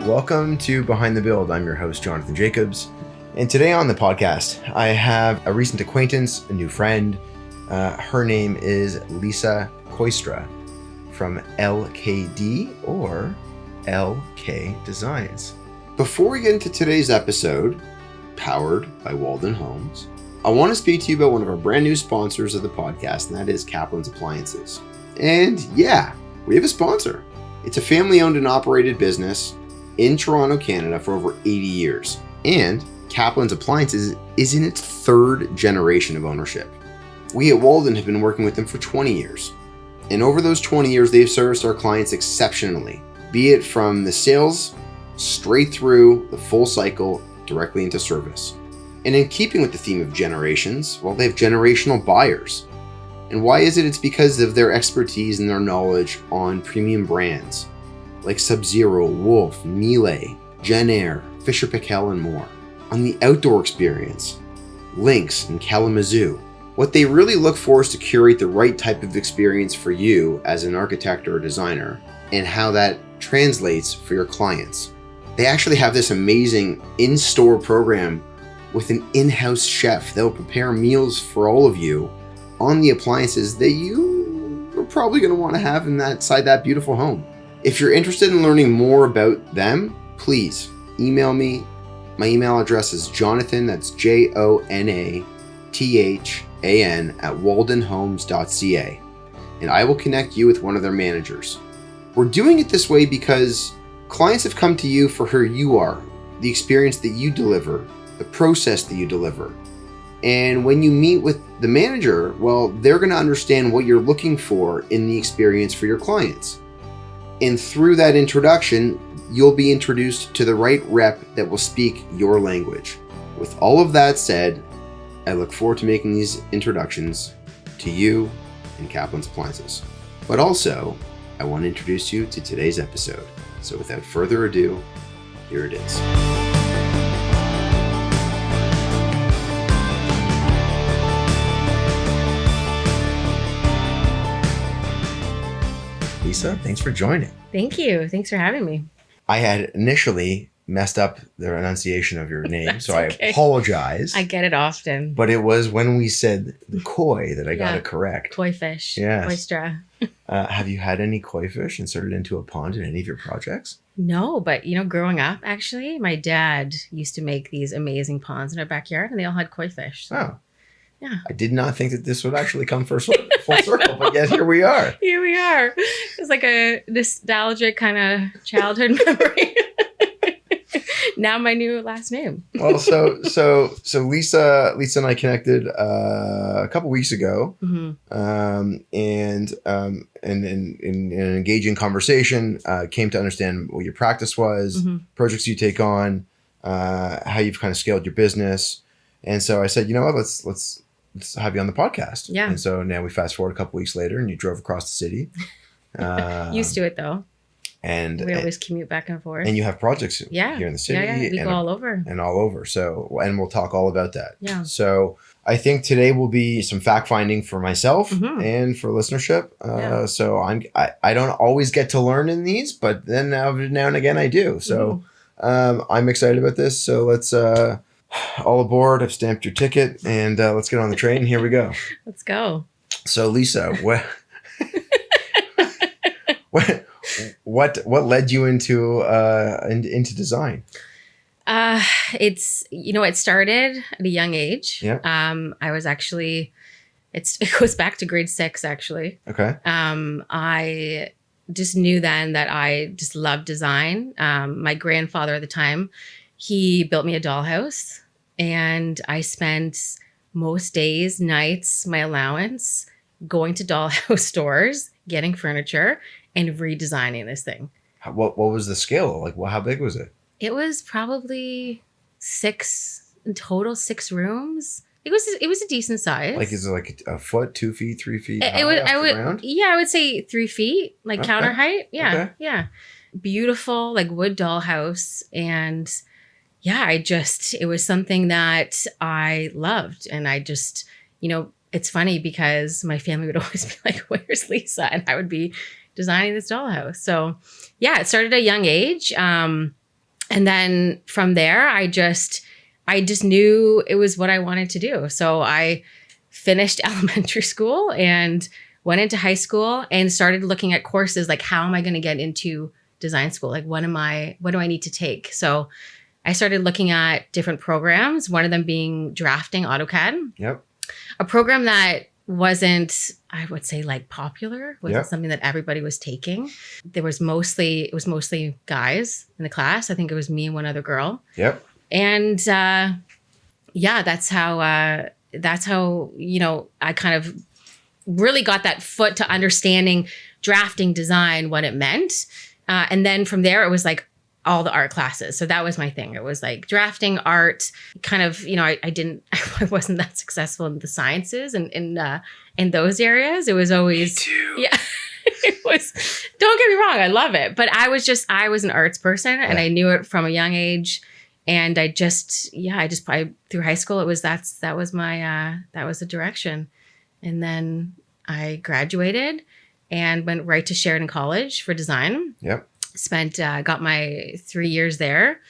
Welcome to Behind the Build. I'm your host, Jonathan Jacobs. And today on the podcast, I have a recent acquaintance, a new friend. Her name is Lisa Kooistra from LKD or LK Designs. Before we get into today's episode, powered by Walden Homes, I want to speak to you about one of our brand new sponsors of the podcast, and that is Kaplan's Appliances. And yeah, we have a sponsor. It's a family-owned and operated business in Toronto, Canada for over 80 years. And Kaplan's Appliances is in its third generation of ownership. We at Walden have been working with them for 20 years. And over those 20 years, they've serviced our clients exceptionally, be it from the sales straight through the full cycle directly into service. And in keeping with the theme of generations, well, they have generational buyers. And why is it? It's because of their expertise and their knowledge on premium brands like Sub-Zero, Wolf, Miele, Jenn-Air, Fisher-Paykel, and more. On the outdoor experience, Lynx and Kalamazoo. What they really look for is to curate the right type of experience for you as an architect or a designer, and how that translates for your clients. They actually have this amazing in-store program with an in-house chef that will prepare meals for all of you on the appliances that you are probably going to want to have inside that beautiful home. If you're interested in learning more about them, please email me. My email address is Jonathan, that's JONATHAN @waldenhomes.ca, and I will connect you with one of their managers. We're doing it this way because clients have come to you for who you are, the experience that you deliver, the process that you deliver. And when you meet with the manager, well, they're going to understand what you're looking for in the experience for your clients. And through that introduction, you'll be introduced to the right rep that will speak your language. With all of that said, I look forward to making these introductions to you and Kaplan's Appliances. But also, I want to introduce you to today's episode. So without further ado, here it is. Lisa, thanks for joining. Thank you. Thanks for having me. I had initially messed up the pronunciation of your name, so okay. I apologize. I get it often. But it was when we said the koi that I got it correct. Koi fish. Yes. Kooistra. Have you had any koi fish inserted into a pond in any of your projects? No, but growing up, actually, my dad used to make these amazing ponds in our backyard, and they all had koi fish. So. Oh. Yeah. I did not think that this would actually come full circle, but yet here we are. Here we are. It's like a nostalgic kind of childhood memory. Now my new last name. Well, so Lisa and I connected a couple weeks ago, and in an engaging conversation, came to understand what your practice was, projects you take on, how you've kind of scaled your business, and so I said, you know what, let's have you on the podcast. Yeah. And so now we fast forward a couple weeks later, and you drove across the city. Used to it though. And we always commute back and forth. And you have projects here in the city. Yeah. We go all over. And all over. So, and we'll talk all about that. Yeah. So I think today will be some fact finding for myself and for listenership. So I don't always get to learn in these, but then now and again I do. So I'm excited about this. So let's all aboard. I've stamped your ticket, and let's get on the train. Here we go. Let's go. So Lisa, what led you into design? It started at a young age. Yeah. I was actually, it goes back to grade 6 actually. Okay. I just knew then that I just loved design. My grandfather at the time, he built me a dollhouse, and I spent most days, nights, my allowance going to dollhouse stores, getting furniture, and redesigning this thing. What was the scale? Like, how big was it? It was probably 6 rooms. It was a decent size. Like, is it like a foot, 2 feet, 3 feet? I would say 3 feet, like counter height. Yeah. Okay. Yeah. Beautiful, like wood dollhouse. And yeah, it was something that I loved. And I just, it's funny because my family would always be like, where's Lisa? And I would be designing this dollhouse. So yeah, it started at a young age. And then from there, I just knew it was what I wanted to do. So I finished elementary school and went into high school and started looking at courses like, how am I going to get into design school? Like, what do I need to take? So I started looking at different programs, one of them being drafting AutoCAD. Yep. A program that wasn't, I would say, like popular, wasn't Yep. something that everybody was taking. It was mostly guys in the class. I think it was me and one other girl. Yep. And that's how I kind of really got that foot to understanding drafting design, what it meant. And then from there, it was like all the art classes. So that was my thing. It was like drafting, art, kind of, I wasn't that successful in the sciences and in those areas. It was always, yeah, it was, don't get me wrong, I love it. But I was an arts person and I knew it from a young age. And I through high school, that was the direction. And then I graduated and went right to Sheridan College for design. Yep. Got my 3 years there.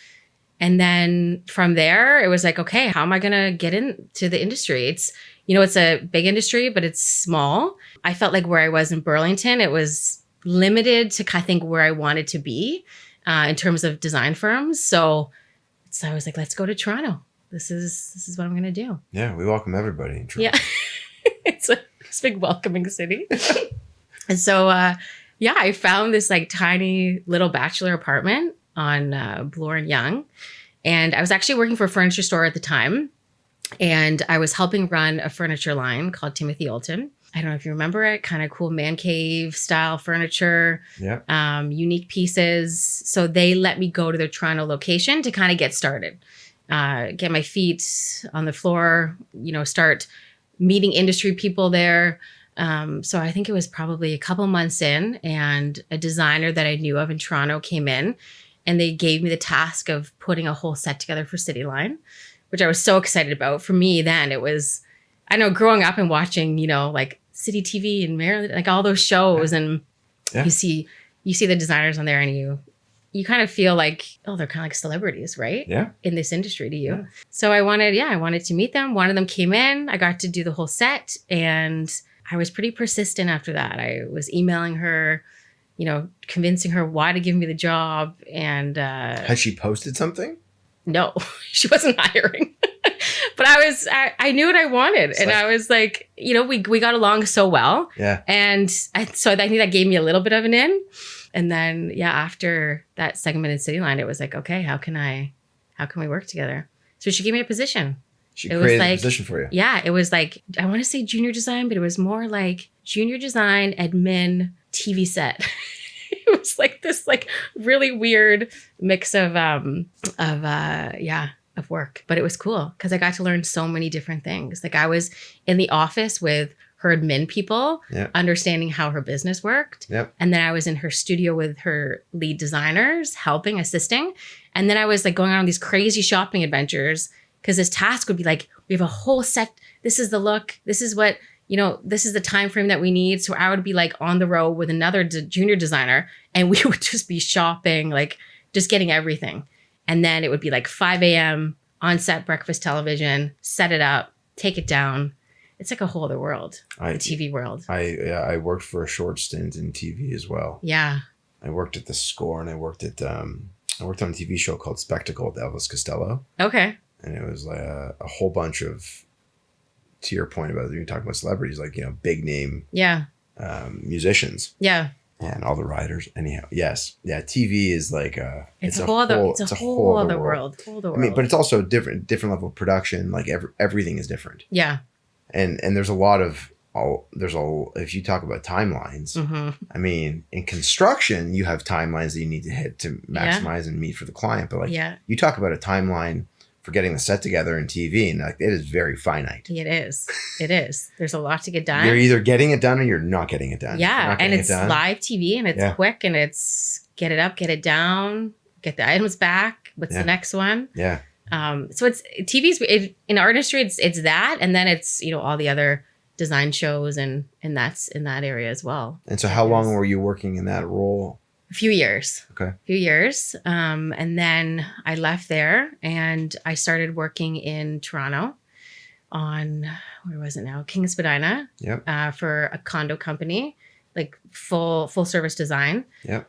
And then from there, it was like, okay, how am I going to get into the industry? It's a big industry, but it's small. I felt like where I was in Burlington, it was limited to, I think, where I wanted to be in terms of design firms. So I was like, let's go to Toronto. This is what I'm going to do. Yeah, we welcome everybody in Toronto. Yeah. It's a big welcoming city. And so, I found this like tiny little bachelor apartment on Bloor and Yonge. And I was actually working for a furniture store at the time. And I was helping run a furniture line called Timothy Olton. I don't know if you remember it, kind of cool man cave style furniture, unique pieces. So they let me go to their Toronto location to kind of get started, get my feet on the floor, start meeting industry people there. So I think it was probably a couple months in, and a designer that I knew of in Toronto came in and they gave me the task of putting a whole set together for Cityline, which I was so excited about. For me then, it was, I know, growing up and watching, like City TV and Maryland, like all those shows, and you see the designers on there, and you kind of feel like, oh, they're kind of like celebrities, right? Yeah. In this industry to you. Yeah. So I wanted to meet them. One of them came in, I got to do the whole set, and I was pretty persistent after that. I was emailing her, convincing her why to give me the job. And had she posted something? No, she wasn't hiring. But I knew what I wanted. And I was like, we got along so well. Yeah. And so I think that gave me a little bit of an in. And then, after that segment in Cityline, it was like, okay, how can we work together? So she gave me a position. She created a position for you. Yeah. It was like, I want to say junior design, but it was more like junior design, admin, TV set. It was like this really weird mix of work, but it was cool because I got to learn so many different things. Like I was in the office with her admin people, understanding how her business worked. Yep. And then I was in her studio with her lead designers, helping, assisting. And then I was like going on these crazy shopping adventures because this task would be like, we have a whole set. This is the look. This is what, this is the time frame that we need. So I would be like on the road with another junior designer, and we would just be shopping, like just getting everything. And then it would be like 5 a.m. on set breakfast television, set it up, take it down. It's like a whole other world, the TV world. I worked for a short stint in TV as well. Yeah. I worked at the Score, and I worked on a TV show called Spectacle with Elvis Costello. Okay. And it was like a whole bunch of, to your point about you talking about celebrities, like, big name musicians. Yeah. And all the writers. Anyhow, yes. Yeah, TV is like it's a whole other world. I mean, but it's also different level of production. Like everything is different. Yeah. And there's if you talk about timelines, I mean, in construction, you have timelines that you need to hit to maximize and meet for the client. But you talk about a timeline for getting the set together in TV, and like it is very finite. It is. There's a lot to get done. You're either getting it done or you're not getting it done. Yeah, and it's live TV, and it's quick, and it's get it up, get it down, get the items back. What's the next one? Yeah. So it's TV's in our industry. It's that, and then it's all the other design shows, and that's in that area as well. And so, how long were you working in that role A few years. Okay. A few years. And then I left there and I started working in Toronto on, where was it now? King Spadina. Yep. For a condo company, like full service design. Yep.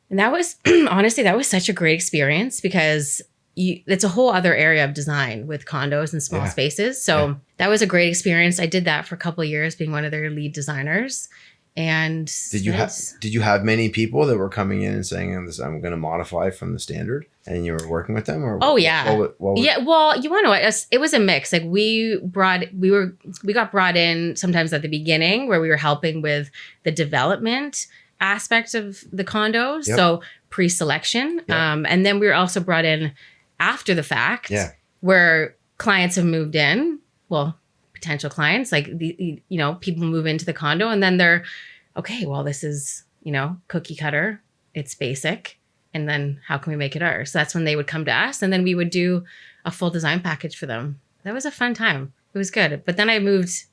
And that was, honestly, that was such a great experience because it's a whole other area of design with condos and small spaces. So that was a great experience. I did that for a couple of years, being one of their lead designers. And did you have many people that were coming in and saying, I'm going to modify from the standard, and you were working with them? Or oh yeah, yeah. Well, you want to know, it was a mix. Like we got brought in sometimes at the beginning where we were helping with the development aspect of the condos, so pre-selection, and then we were also brought in after the fact, where clients have moved in. Well, potential clients, like people move into the condo and then they're okay, well, this is, cookie cutter, it's basic, and then how can we make it ours? So that's when they would come to us, and then we would do a full design package for them. That was a fun time. It was good. But then I moved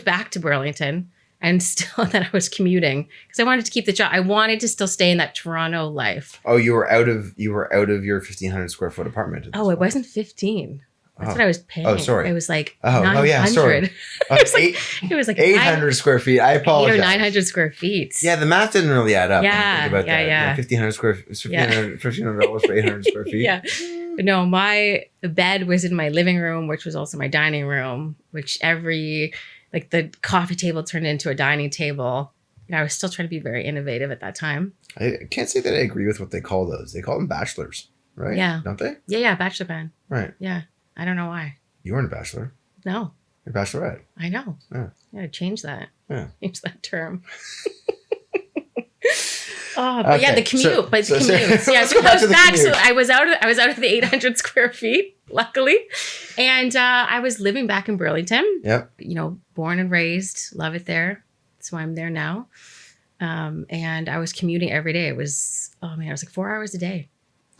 back to Burlington, and still then I was commuting because I wanted to keep the job. I wanted to still stay in that Toronto life. Oh, you were out of your 1,500 square foot apartment. Oh, it wasn't 15. That's what I was paying. Oh, sorry. It was like 900. Yeah, sorry. It was like 800 square feet. I apologize. 800 or 900 square feet. Yeah, the math didn't really add up. Yeah, think about that. yeah. $1,500 for 800 square feet. Yeah. But no, my bed was in my living room, which was also my dining room, which the coffee table turned into a dining table. I was still trying to be very innovative at that time. I can't say that I agree with what they call those. They call them bachelors, right? Yeah. Don't they? Yeah, bachelor bed. Right. Yeah. I don't know why. You weren't a bachelor. No. You're a bachelorette. I know. Yeah. I gotta change that. Yeah. Change that term. But yeah, the commute. I was out of the 800 square feet, luckily, and I was living back in Burlington. Yep. Born and raised, love it there. That's why I'm there now. And I was commuting every day. It was like 4 hours a day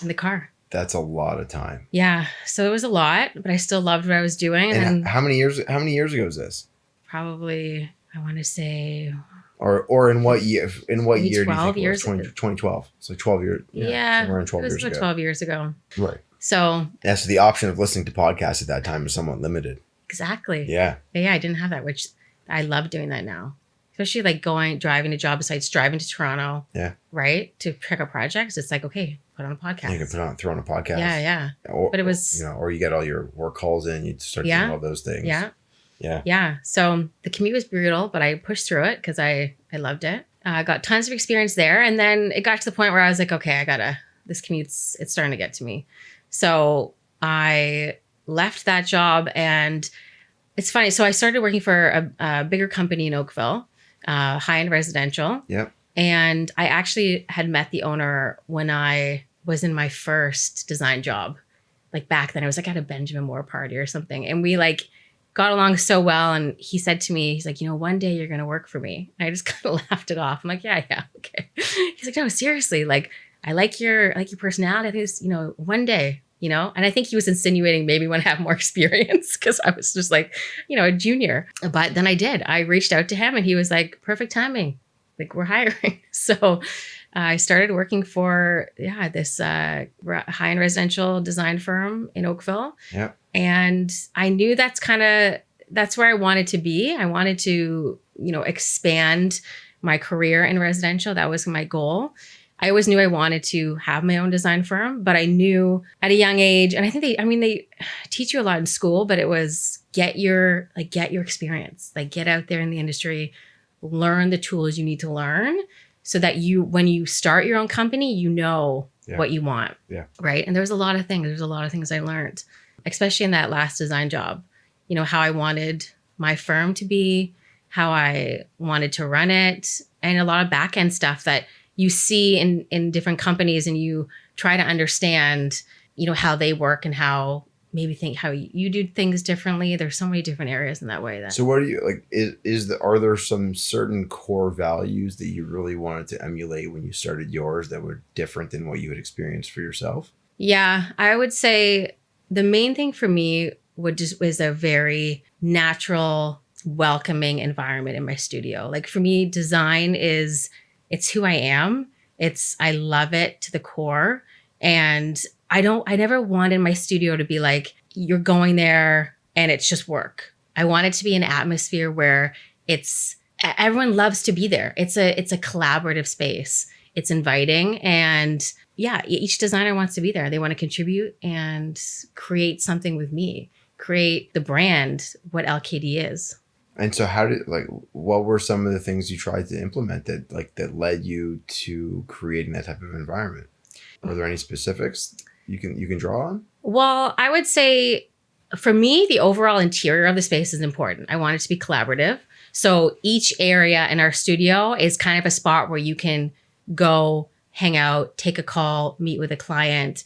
in the car. That's a lot of time. Yeah, so it was a lot, but I still loved what I was doing. And how many years ago is this? Probably, I want to say. Or in what year? In what year do you think years it was? 2012. So 12 years. Yeah, somewhere in 12 years ago. 12 years ago. Right. So. Yeah, so the option of listening to podcasts at that time was somewhat limited. Exactly. Yeah. Yeah, I didn't have that, which I love doing that now. Especially like driving to job sites, driving to Toronto. Yeah. Right? To pick up projects. It's like, okay, put on a podcast. You can throw on a podcast. Yeah. But it was. Or you get all your work calls in, you start doing all those things. Yeah. Yeah. Yeah. So the commute was brutal, but I pushed through it because I loved it. I got tons of experience there. And then it got to the point where I was like, okay, this commute's, it's starting to get to me. So I left that job, and it's funny. So I started working for a bigger company in Oakville, high-end residential. Yep. And I actually had met the owner when I was in my first design job. Like back then, I was like at a Benjamin Moore party or something. And we got along so well. And he said to me, he's like, one day you're going to work for me. And I just kind of laughed it off. I'm like, yeah, okay. He's like, no, seriously. Like, I like your personality. I think it's, one day, and I think he was insinuating maybe when I have more experience, because I was just like, a junior. But then I reached out to him, and he was like, perfect timing. Like, we're hiring. So I started working for, this high-end residential design firm in Oakville. Yeah. And I knew that's where I wanted to be. I wanted to, expand my career in residential. That was my goal. I always knew I wanted to have my own design firm, but I knew at a young age, and I think they teach you a lot in school, but it was get your experience, like get out there in the industry, learn the tools you need to learn so that when you start your own company, what you want. Yeah. Right. And there's a lot of things I learned, especially in that last design job, how I wanted my firm to be, how I wanted to run it, and a lot of back end stuff that you see in different companies, and you try to understand, how they work and how you do things differently. There's so many different areas in that way. So what are you like, are there some certain core values that you really wanted to emulate when you started yours that were different than what you had experienced for yourself? Yeah, I would say the main thing for me was a very natural, welcoming environment in my studio. Like for me, design it's who I am. I love it to the core. And I never wanted my studio to be like, you're going there and it's just work. I want it to be an atmosphere where everyone loves to be there. It's a collaborative space. It's inviting. And yeah, each designer wants to be there. They want to contribute and create something with me, create the brand, what LKD is. And so what were some of the things you tried to implement that led you to creating that type of environment? Are there any specifics you can draw on? Well, I would say for me, the overall interior of the space is important. I want it to be collaborative. So each area in our studio is kind of a spot where you can go, hang out, take a call, meet with a client.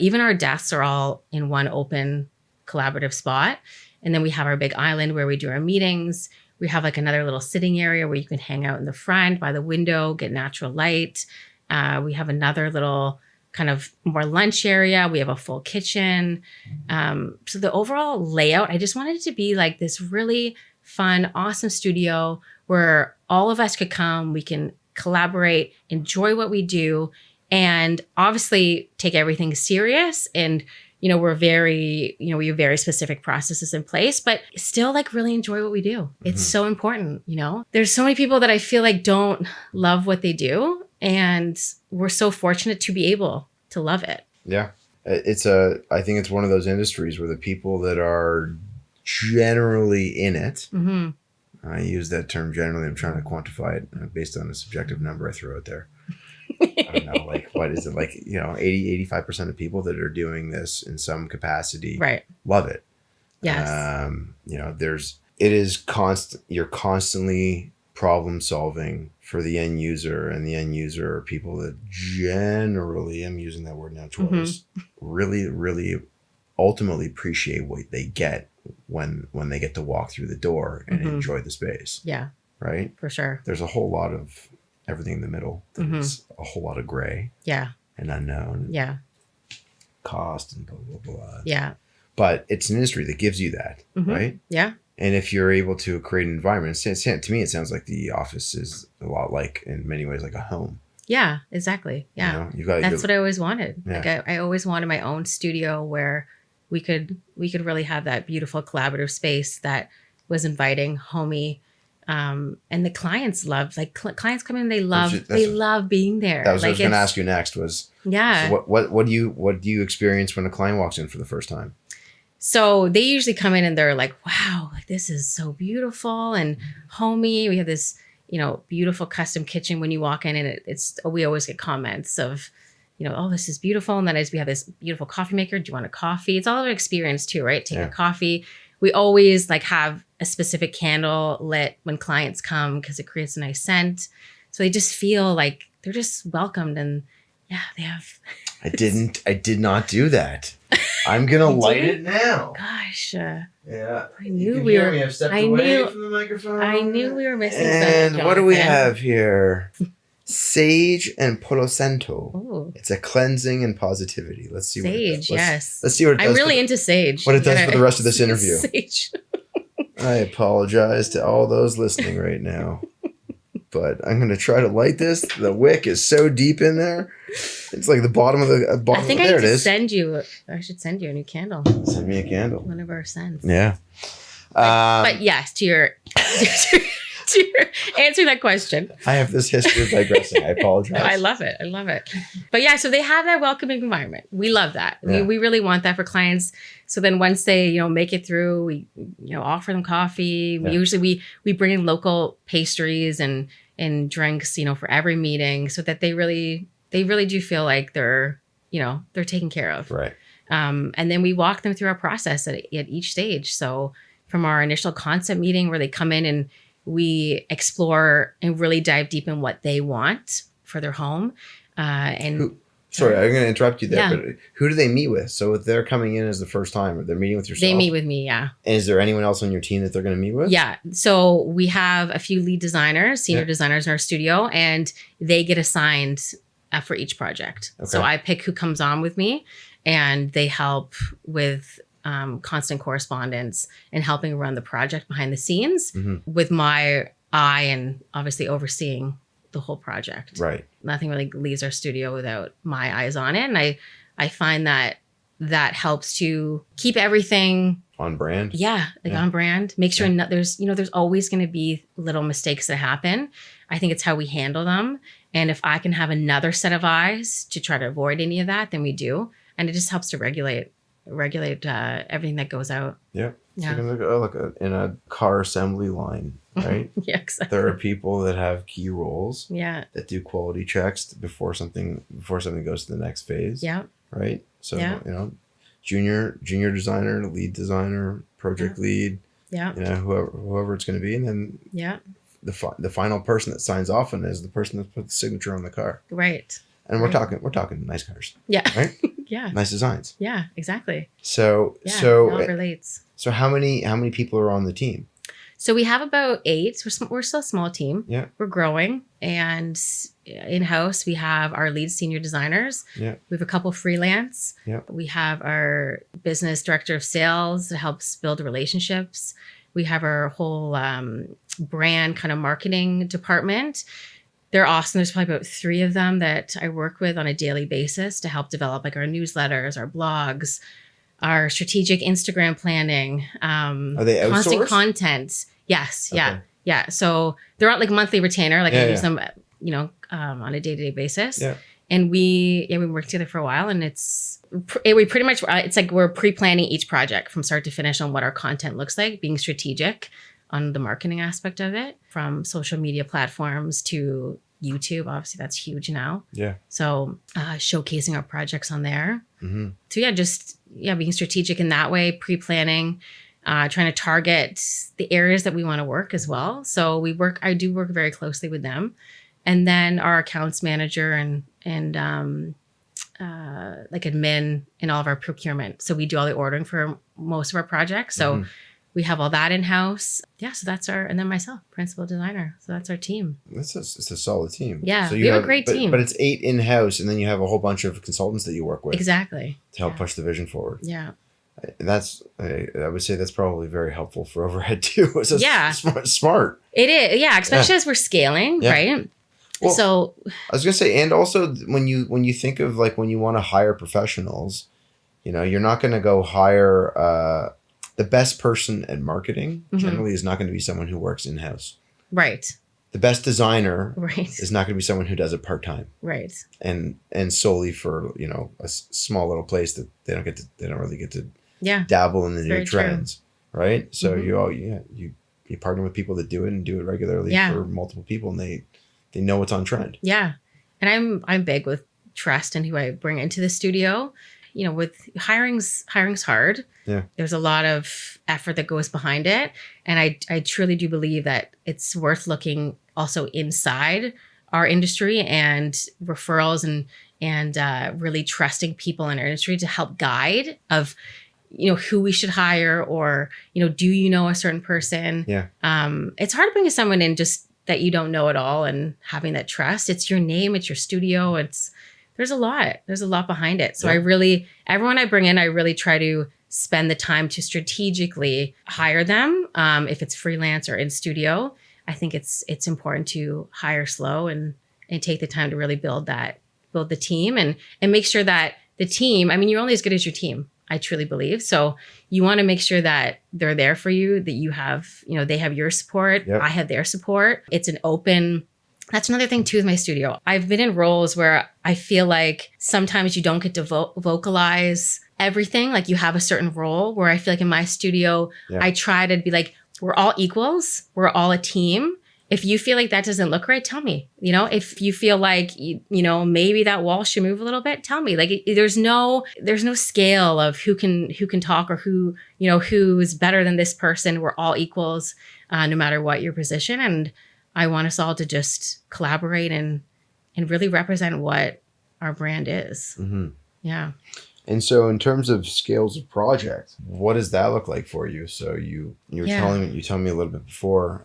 Even our desks are all in one open collaborative spot. And then we have our big island where we do our meetings. We have like another little sitting area where you can hang out in the front by the window, get natural light. We have another little kind of more lunch area. We have a full kitchen. So the overall layout, I just wanted it to be like this really fun, awesome studio where all of us could come. We can collaborate, enjoy what we do, and obviously take everything serious. And we have very specific processes in place, but still like really enjoy what we do. It's so important. There's so many people that I feel like don't love what they do. And we're so fortunate to be able to love it. Yeah. I think it's one of those industries where the people that are generally in it, I use that term generally, I'm trying to quantify it based on a subjective number I throw out there. I don't know, like, what is it? Like, 85% of people that are doing this in some capacity love it. Yes. You're constantly problem solving for the end user, and the end user are people that generally, I'm using that word now twice, really, really ultimately appreciate what they get when they get to walk through the door and enjoy the space. Yeah. Right? For sure. There's a whole lot of everything in the middle. There's a whole lot of gray. Yeah. And unknown. Yeah. Cost and blah, blah, blah. Yeah. But it's an industry that gives you that, right? Yeah. And if you're able to create an environment, to me, it sounds like the office is a lot like, in many ways, like a home. Yeah, exactly. Yeah. That's what I always wanted. Yeah. Like I always wanted my own studio where we could really have that beautiful collaborative space that was inviting, homey. And the clients love, clients come in, they love being there. That was what I was going to ask you next was, yeah. So what do you experience when a client walks in for the first time? So they usually come in and they're like, wow, like this is so beautiful and homey. We have this, beautiful custom kitchen when you walk in, and we always get comments of, oh, this is beautiful. And then we have this beautiful coffee maker. Do you want a coffee? It's all an experience too, right? Take a coffee. We always have a specific candle lit when clients come because it creates a nice scent. So they just feel like they're just welcomed, and yeah, they have. I did not do that. I'm going to light it now. Gosh. Yeah. I knew we were. I've stepped away from the microphone. I knew we were missing something. something. And what do we have here? Sage and Palo Santo. Ooh. It's a cleansing and positivity. Let's see what it does. Sage, yes. Let's see what it does. I'm really into sage. What it does for the rest of this interview. Sage. I apologize to all those listening right now. But I'm going to try to light this. The wick is so deep in there. It's like the bottom of the bottom. I think there I should send you a new candle. Send me a candle. One of our scents. Yeah. But yes, to your answer that question. I have this history of digressing. I apologize. No, I love it. But yeah, so they have that welcoming environment. We love that. Yeah. We really want that for clients. So then once they, make it through, we, offer them coffee. We usually, we bring in local pastries and drinks, for every meeting, so that they really do feel like they're taken care of. Right. And then we walk them through our process at each stage. So from our initial concept meeting where they come in and we explore and really dive deep in what they want for their home. Sorry, I'm going to interrupt you there, but who do they meet with? So if they're coming in as the first time, or they're meeting with yourself? They meet with me, yeah. And is there anyone else on your team that they're going to meet with? Yeah. So we have a few lead designers, senior designers in our studio, and they get assigned for each project. Okay. So I pick who comes on with me, and they help with constant correspondence and helping run the project behind the scenes with my eye and obviously overseeing the whole project. Right. Nothing really leaves our studio without my eyes on it. And I find that helps to keep everything on brand. Yeah, on brand. Make sure there's always going to be little mistakes that happen. I think it's how we handle them. And if I can have another set of eyes to try to avoid any of that, then we do. And it just helps to regulate everything that goes out. Yeah. Yeah. So in a car assembly line, right? Yeah, exactly. There are people that have key roles. Yeah. That do quality checks before something goes to the next phase. Yeah. Right. So junior designer, lead designer, project lead. Yeah. Whoever it's going to be, and then the final person that signs off on it is the person that put the signature on the car. Right. And we're talking nice cars. Yeah. Right. Yeah. Nice designs. Yeah. Exactly. So it all relates. So how many people are on the team? So we have about 8. We're still a small team. Yeah. We're growing. And in-house, we have our lead senior designers. Yeah. We have a couple freelance. Yeah. We have our business director of sales that helps build relationships. We have our whole brand kind of marketing department. They're awesome. There's probably about 3 of them that I work with on a daily basis to help develop like our newsletters, our blogs, our strategic Instagram planning, Are they outsourced? Constant content. Yes. Okay. Yeah. Yeah. So they're on like monthly retainer. Like I use them, on a day-to-day basis. Yeah. And we worked together for a while, and we pretty much, it's like we're pre-planning each project from start to finish on what our content looks like, being strategic on the marketing aspect of it, from social media platforms to YouTube. Obviously that's huge now. Yeah. So showcasing our projects on there. Mm-hmm. So being strategic in that way, pre-planning, trying to target the areas that we want to work as well. So I do work very closely with them. And then our accounts manager and like admin in all of our procurement. So we do all the ordering for most of our projects. So we have all that in-house. Yeah, so that's and then myself, principal designer. So that's our team. It's a solid team. Yeah, so we have a great team. But it's 8 in-house, and then you have a whole bunch of consultants that you work with. Exactly. To help push the vision forward. Yeah. I would say that's probably very helpful for overhead too. It's smart. It is. Yeah, especially as we're scaling, right? Well, so I was gonna say, and also when you think of like when you want to hire professionals, you're not gonna go hire the best person at marketing. Generally, is not going to be someone who works in house. Right. The best designer is not going to be someone who does it part time. Right. And solely for a small little place that they don't really get to dabble in the new trends. True. Right. So you partner with people that do it and do it regularly for multiple people, and they know what's on trend. Yeah. And I'm big with trust and who I bring into the studio. With hiring's hard. Yeah. There's a lot of effort that goes behind it. And I truly do believe that it's worth looking also inside our industry and referrals and really trusting people in our industry to help guide of, who we should hire, or, do you know a certain person? Yeah. It's hard to bring someone in just that you don't know at all and having that trust. It's your name, it's your studio, there's a lot behind it. So everyone I bring in, I really try to spend the time to strategically hire them. If it's freelance or in studio, I think it's important to hire slow and take the time to really build the team and make sure that the team, you're only as good as your team. I truly believe. So you want to make sure that they're there for you, that you have, they have your support. Yep. I have their support. It's an open. That's another thing too with my studio. I've been in roles where I feel like sometimes you don't get to vocalize everything. Like you have a certain role, where I feel like in my studio, I try to be like, we're all equals. We're all a team. If you feel like that doesn't look right, tell me. If you feel like, maybe that wall should move a little bit, tell me. Like there's no scale of who can talk or who's better than this person. We're all equals, no matter what your position. And I want us all to just collaborate and really represent what our brand is. Mm-hmm. Yeah. And so in terms of scales of project, what does that look like for you? So you were telling me a little bit before,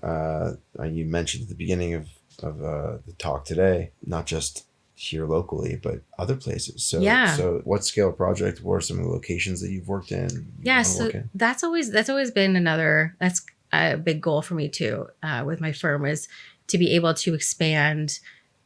you mentioned at the beginning of the talk today, not just here locally, but other places. So what scale of project? What are some of the locations that you've worked in? That's always been that's a big goal for me too, with my firm, is to be able to expand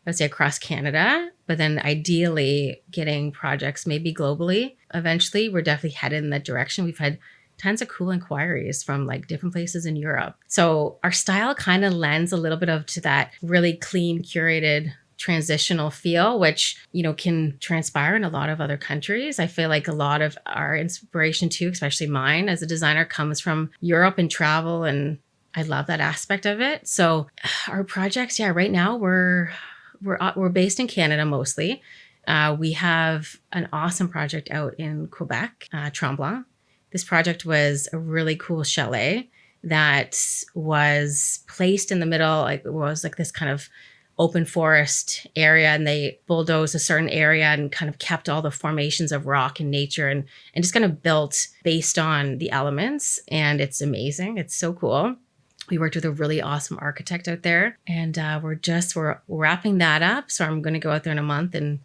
I would say across Canada, but then ideally getting projects maybe globally. Eventually, we're definitely headed in that direction. We've had tons of cool inquiries from like different places in Europe. So our style kind of lends a little bit of to that really clean, curated, transitional feel, which, you know, can transpire in a lot of other countries. I feel like a lot of our inspiration too, especially mine as a designer, comes from Europe and travel, and I love that aspect of it. So our projects, right now we're based in Canada mostly. We have an awesome project out in Quebec, Tremblant. This project was a really cool chalet that was placed in the middle, like it was like this kind of open forest area, and they bulldozed a certain area and kind of kept all the formations of rock and nature and just kind of built based on the elements. And it's amazing. It's so cool. We worked with a really awesome architect out there, and we're wrapping that up. So I'm going to go out there in a month and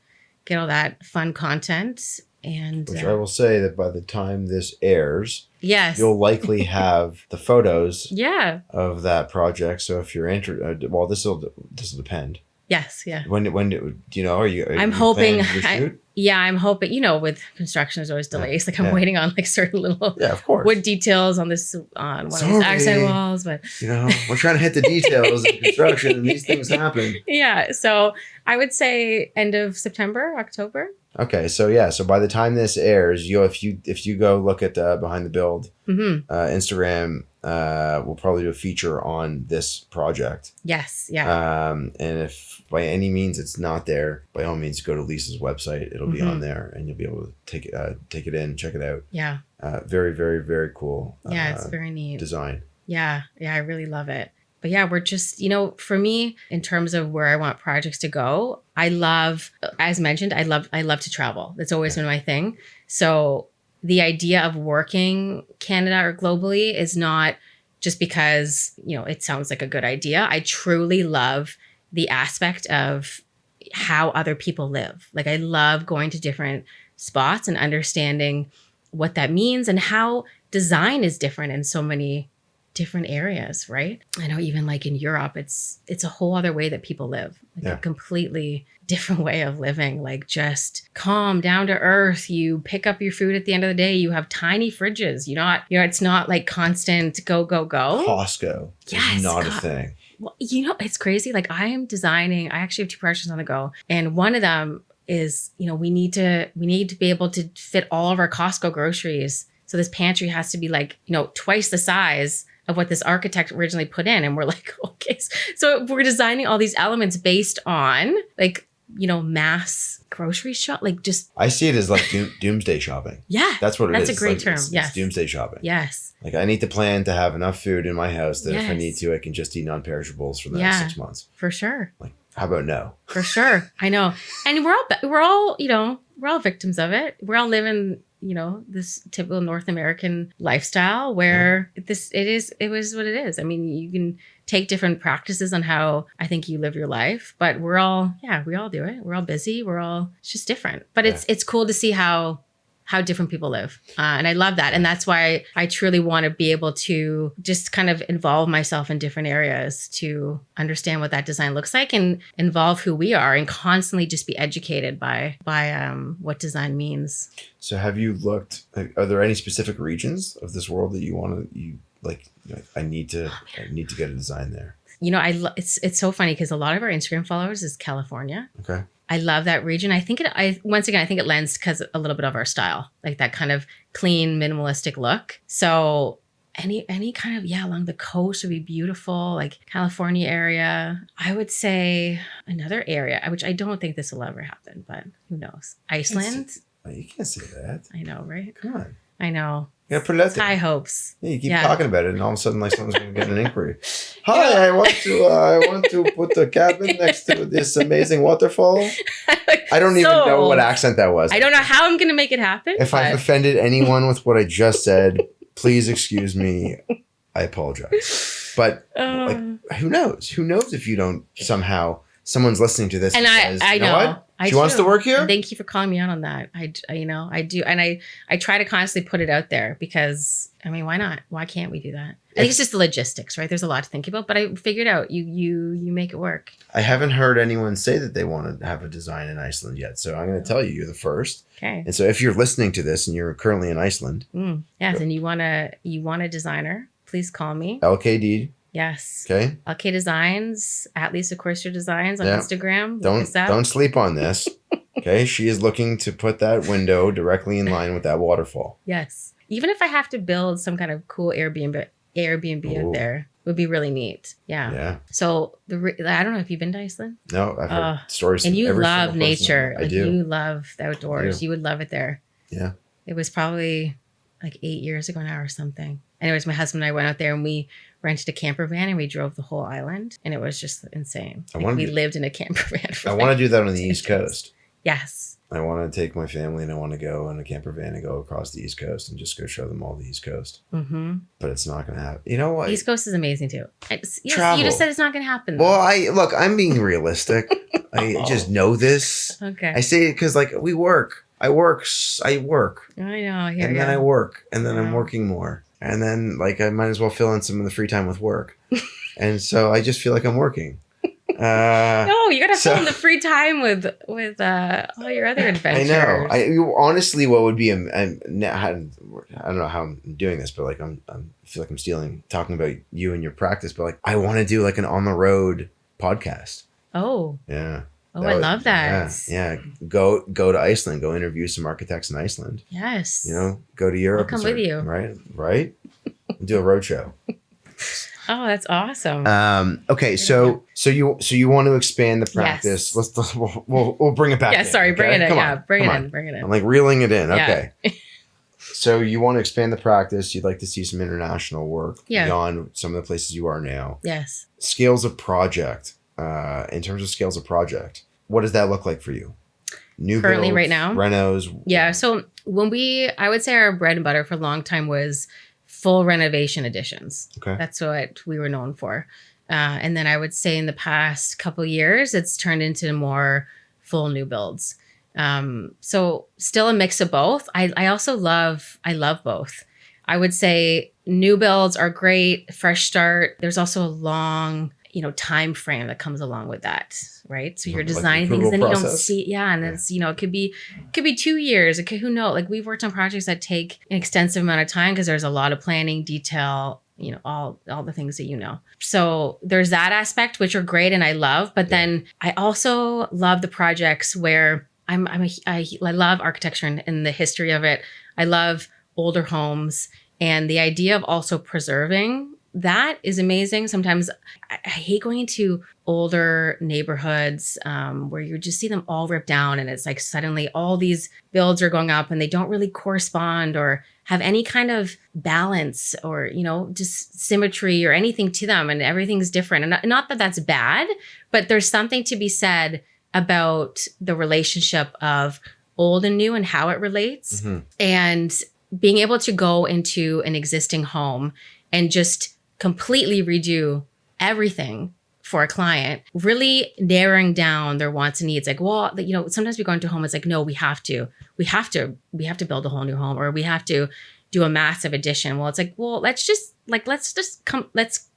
get all that fun content. And which I will say that by the time this airs, yes, you'll likely have the photos yeah, of that project. So if you're interested, well, this will depend. Yes, yeah. When do you know? I'm hoping. I'm hoping. You know, with construction, there's always delays. Like I'm waiting on like certain little of course, wood details on this on one of these accent walls, but you know, we're trying to hit the details in construction, and these things happen. Yeah, so I would say end of September, October. Okay, so so by the time this airs, if you go look at Behind the Build Instagram, we'll probably do a feature on this project. Yes, yeah. And if by any means it's not there, by all means go to Lisa's website. It'll be on there, and you'll be able to take it in, check it out. Yeah. Very, very, very cool. Yeah, it's very neat design. Yeah, I really love it. But yeah, we're just, you know, for me, in terms of where I want projects to go, I love, as mentioned, I love to travel. That's always been my thing. So the idea of working Canada or globally is not just because, you know, it sounds like a good idea. I truly love the aspect of how other people live. Like I love going to different spots and understanding what that means and how design is different in so many different areas, right? I know even like in Europe, it's a whole other way that people live, like a completely different way of living, like just calm, down to earth. You pick up your food at the end of the day. You have tiny fridges. It's not like constant go, go, go. Costco is not a thing. Well, you know, it's crazy. Like I actually have 2 projects on the go, and one of them is, you know, we need to be able to fit all of our Costco groceries. So this pantry has to be like, you know, twice the size of what this architect originally put in. And we're like, okay, so we're designing all these elements based on like, you know, mass grocery shop, like just. I see it as like doomsday shopping. Yeah. That's what it is. That's a great term. Yes. It's doomsday shopping. Yes. Like I need to plan to have enough food in my house that if I need to, I can just eat non-perishables for the next 6 months. For sure. Like, how about no? For sure. I know. And we're all, you know, we're all victims of it. We're all living, you know, this typical North American lifestyle where it was what it is. I mean, you can take different practices on how I think you live your life, but we all do it. We're all busy. It's just different, but it's cool to see how different people live. And I love that. And that's why I truly want to be able to just kind of involve myself in different areas to understand what that design looks like and involve who we are and constantly just be educated by what design means. So have you looked, are there any specific regions of this world that I need to get a design there? You know, it's so funny because a lot of our Instagram followers is California. Okay. I love that region. I think it lends because a little bit of our style, like that kind of clean, minimalistic look. So any kind of, along the coast would be beautiful, like California area. I would say another area, which I don't think this will ever happen, but who knows? Iceland. You can't say that. I know, right? Come on. I know. You gotta put it out there. High hopes. Yeah, you keep talking about it, and all of a sudden, like someone's going to get an inquiry. Hi, I want to put a cabin next to this amazing waterfall. I don't even know what accent that was. I don't know how I'm going to make it happen. If I've offended anyone with what I just said, please excuse me. I apologize. But who knows? Who knows if you don't somehow someone's listening to this And says, I you know know. what? I She wants do. to work here? And thank you for calling me out on that. I do. And I try to constantly put it out there because, I mean, why not? Why can't we do that? I think it's just the logistics, right? There's a lot to think about, but I figured out you make it work. I haven't heard anyone say that they want to have a design in Iceland yet. So I'm going to tell you, you're the first. Okay. And so if you're listening to this and you're currently in Iceland. Yes. And you want a designer, please call me. LKD. Yes. Okay. LK Designs at Lisa Kooistra Designs on Instagram. Don't sleep on this. Okay. She is looking to put that window directly in line with that waterfall. Yes. Even if I have to build some kind of cool Airbnb out there, would be really neat. Yeah. Yeah. So I don't know if you've been to Iceland. No, I've heard stories. And from you every love single person. nature. I Like, do. you love the outdoors. You would love it there. Yeah. It was probably like 8 years ago now or something. Anyways, my husband and I went out there and we rented a camper van and we drove the whole island, and it was just insane. We lived in a camper van. I want to do that on the East Coast. Yes. I want to take my family and I want to go in a camper van and go across the East Coast and just go show them all the East Coast. Mm-hmm. But it's not going to happen. You know what? East Coast is amazing too. Travel. You just said it's not going to happen. Well, I'm being realistic. I just know this. Okay. I say it because we work. I work. I know. And then I work. And then I'm working more. And then I might as well fill in some of the free time with work. And so I just feel like I'm working. No, you gotta fill in the free time with all your other adventures. I know. Honestly, what would be I don't know how I'm doing this, but I feel like I'm talking about you and your practice, but I want to do an on the road podcast. Oh. Yeah. I love that. Yeah. Go to Iceland. Go interview some architects in Iceland. Yes. Go to Europe. I'll come with you. Right. Do a road show. Oh, that's awesome. Okay, so you want to expand the practice? Yes. We'll bring it back. Yeah, sorry, okay? bring it in. Come yeah, on, bring come it in. I'm reeling it in. Yeah. Okay. So you want to expand the practice. You'd like to see some international work beyond some of the places you are now. Yes. Scales of project. In terms of scales of project, what does that look like for you? New currently builds, right now? Renos. Yeah. So I would say our bread and butter for a long time was full renovation additions. Okay. That's what we were known for. And then I would say in the past couple years, it's turned into more full new builds. So still a mix of both. I also love both. I would say new builds are great, fresh start. There's also a long, time frame that comes along with that, right? So you're designing things and you don't see, and it's, it could be 2 years. Who knows? We've worked on projects that take an extensive amount of time because there's a lot of planning, detail, all the things that So there's that aspect, which are great and I love. But then I also love the projects where I love architecture and the history of it. I love older homes, and the idea of also preserving that is amazing. Sometimes I hate going into older neighborhoods where you just see them all ripped down, and it's suddenly all these builds are going up and they don't really correspond or have any kind of balance or, just symmetry or anything to them, and everything's different. And not that that's bad, but there's something to be said about the relationship of old and new and how it relates. Mm-hmm. And being able to go into an existing home and just completely redo everything for a client, really narrowing down their wants and needs. Sometimes we go into a home, it's no, we have to build a whole new home, or we have to do a massive addition. Well, it's let's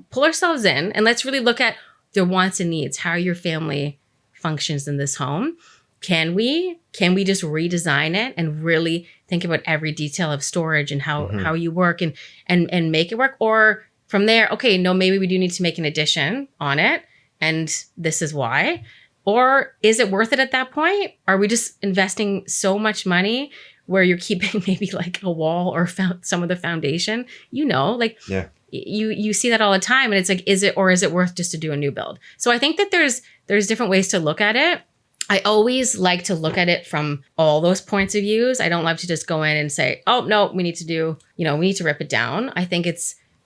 pull ourselves in and let's really look at their wants and needs. How your family functions in this home. Can we just redesign it and really think about every detail of storage and how you work and make it work? Or from there, okay, no, maybe we do need to make an addition on it, and this is why. Or is it worth it at that point? Are we just investing so much money where you're keeping maybe a wall or some of the foundation? You see that all the time, and it's is it worth just to do a new build? So I think that there's different ways to look at it. I always like to look at it from all those points of views. I don't love to just go in and say, oh, no, we need to rip it down. I think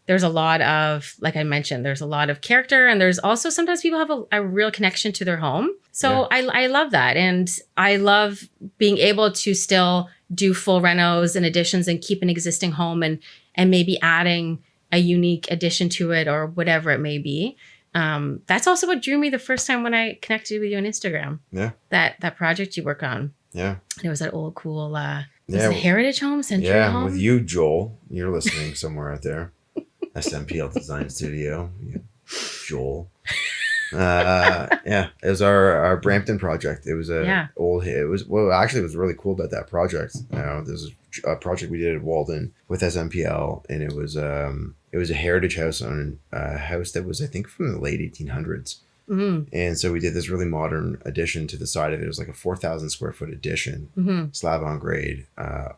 there's a lot of, like I mentioned, there's a lot of character, and there's also sometimes people have a real connection to their home. So I love that. And I love being able to still do full renos and additions and keep an existing home and maybe adding a unique addition to it or whatever it may be. That's also what drew me the first time when I connected with you on Instagram. Yeah. That project you work on. Yeah. And it was that old cool was it Heritage Home, Century Home? Yeah, with you, Joel. You're listening somewhere out there. SMPL Design Studio. Yeah. Joel. Yeah, it was our Brampton project. It was actually it was really cool about that project. This is a project we did at Walden with SMPL, and it was a heritage house on a house that was, I think, from the late 1800s. Mm-hmm. And so we did this really modern addition to the side of it. It was like a 4,000 square foot addition, Mm-hmm. slab on grade,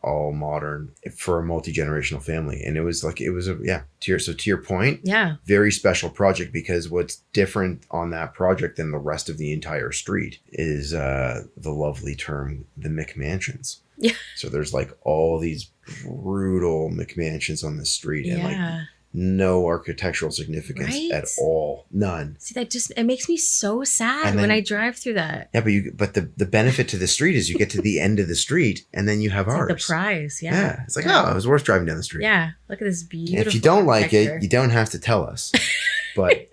all modern for a multi-generational family. And it was to your point, Yeah. very special project, because what's different on that project than the rest of the entire street is the lovely term, the McMansions. Yeah. So there's like all these brutal McMansions on the street, and like no architectural significance at all. None. See, that it makes me so sad And then, when I drive through that. Yeah, but the benefit to the street is you get to the end of the street and then you have ours. Like the prize, yeah. Yeah. It's like, oh, it was worth driving down the street. Yeah. Look at this beautiful. And if you don't like it, you don't have to tell us. But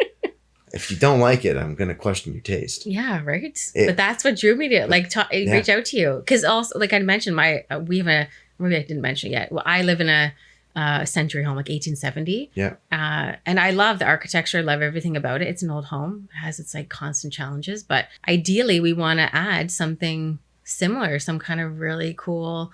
if you don't like it, I'm going to question your taste. Yeah, right. But that's what drew me to it. Like, reach out to you. Because also, like I mentioned, maybe I didn't mention it yet. Well, I live in a century home, like 1870. Yeah. And I love the architecture, love everything about it. It's an old home. It has its like constant challenges. But ideally, we want to add something similar, some kind of really cool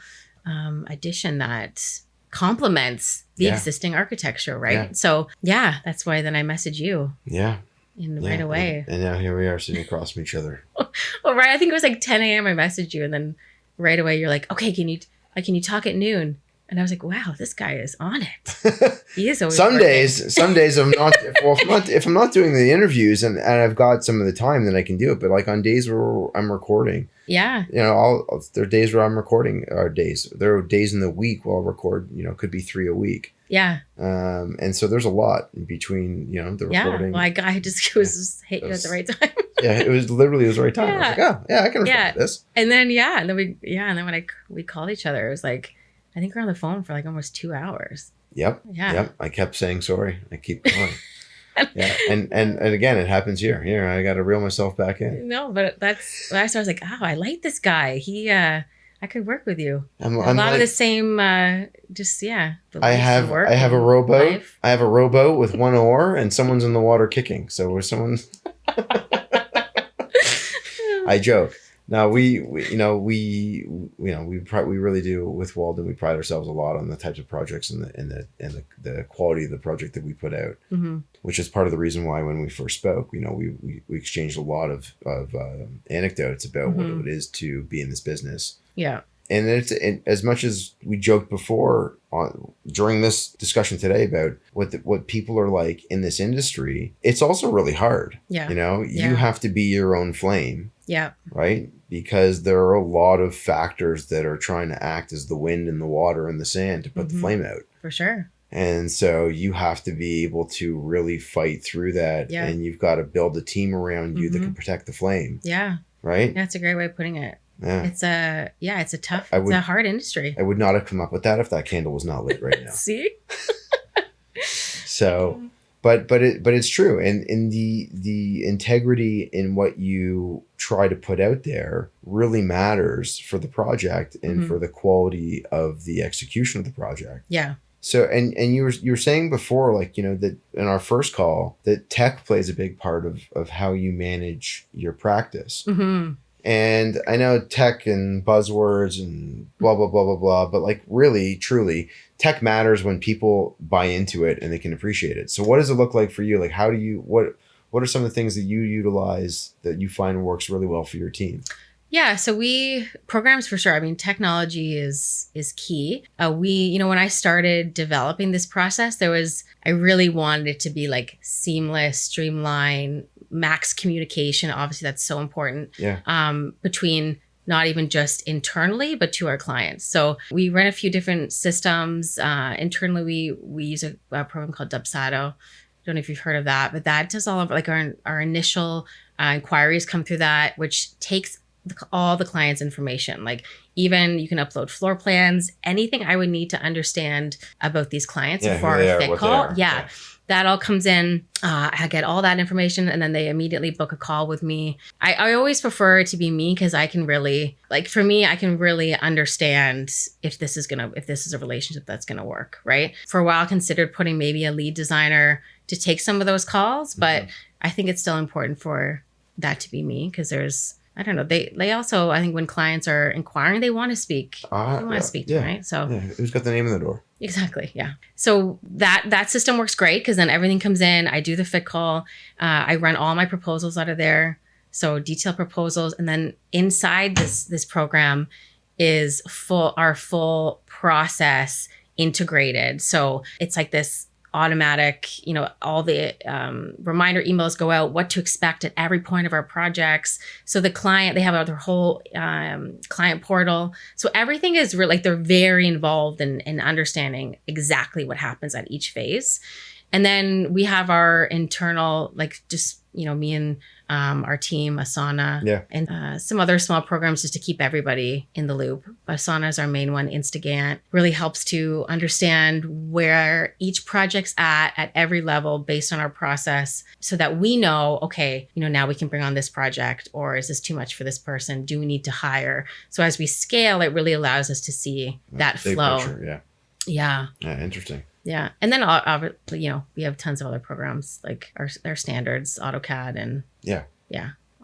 addition that complements the existing architecture, right? Yeah. So, yeah, that's why then I messaged you. Yeah. Right away. And now here we are sitting across from each other. Well, right. I think it was like 10 a.m. I messaged you, and then right away you're like, okay, can you talk at noon? And I was like, wow, this guy is on it. He is always some days I'm not. Well, if I'm not doing the interviews and I've got some of the time, then I can do it. But like on days where I'm recording, yeah, there are days where I'm recording. There are days in the week where I'll record. Could be 3 a week. Yeah. And so there's a lot in between. The recording. Yeah. Well, I just was hitting you at the right time. Yeah, it was the right time. I was like, oh yeah, I can record this. And then when we called each other, it was like, I think we're on the phone for like almost 2 hours. Yep. Yeah. Yep. I kept saying sorry. I keep going. Yeah. And again, it happens here. Here, I got to reel myself back in. No, but that's when I was like, oh, I like this guy. I could work with you. I'm a lot like, of the same, I have a rowboat. Life. I have a rowboat with one oar, and someone's in the water kicking. So we're I joke. Now we really do with Walden. We pride ourselves a lot on the types of projects and the quality of the project that we put out, mm-hmm. which is part of the reason why when we first spoke, we exchanged a lot of anecdotes about mm-hmm. what it is to be in this business. Yeah. And as much as we joked before during this discussion today about what people are like in this industry, it's also really hard. Yeah. You have to be your own flame. Yeah. Right? Because there are a lot of factors that are trying to act as the wind and the water and the sand to put mm-hmm. the flame out. For sure. And so you have to be able to really fight through that. Yeah. And you've got to build a team around you mm-hmm. that can protect the flame. Yeah. Right? That's a great way of putting it. Yeah. It's a hard industry. I would not have come up with that if that candle was not lit right now. See? So, but it's true. And in the integrity in what you try to put out there really matters for the project and mm-hmm. for the quality of the execution of the project. Yeah. So, and you were saying before, like, that in our first call, that tech plays a big part of how you manage your practice. Mm-hmm. And I know tech and buzzwords and blah, blah, blah, blah, blah. But like really, truly, tech matters when people buy into it and they can appreciate it. So what does it look like for you? Like, what are some of the things that you utilize that you find works really well for your team? Yeah. So programs for sure. I mean, technology is key. When I started developing this process, I really wanted it to be like seamless, streamlined, max communication. Obviously that's so important. Yeah. Between not even just internally, but to our clients. So we run a few different systems. Internally, we use a program called Dubsado. I don't know if you've heard of that, but that does all of like our initial inquiries come through that, which takes all the client's information. Like even you can upload floor plans, anything I would need to understand about these clients for a fit call. Yeah. That all comes in. I get all that information and then they immediately book a call with me. I always prefer it to be me because I can really, like for me, I can really understand if this is a relationship that's going to work, right? For a while, I considered putting maybe a lead designer to take some of those calls, but I think it's still important for that to be me because I don't know. They also, I think when clients are inquiring, they want to speak. They want to speak to me, right? So who's got the name in the door? Exactly. Yeah. So that system works great because then everything comes in. I do the fit call. I run all my proposals out of there. So detailed proposals. And then inside this program is our full process integrated. So it's like this automatic, all the reminder emails go out, what to expect at every point of our projects. So the client, they have their whole client portal. So everything is really like they're very involved in understanding exactly what happens at each phase. And then we have our internal, like just, me and our team, Asana, and some other small programs just to keep everybody in the loop. Asana is our main one. Instagant really helps to understand where each project's at every level based on our process so that we know, okay, now we can bring on this project, or is this too much for this person? Do we need to hire? So as we scale, it really allows us to see that flow. Picture, yeah. Interesting. Yeah. And then, obviously, we have tons of other programs like our standards, AutoCAD, and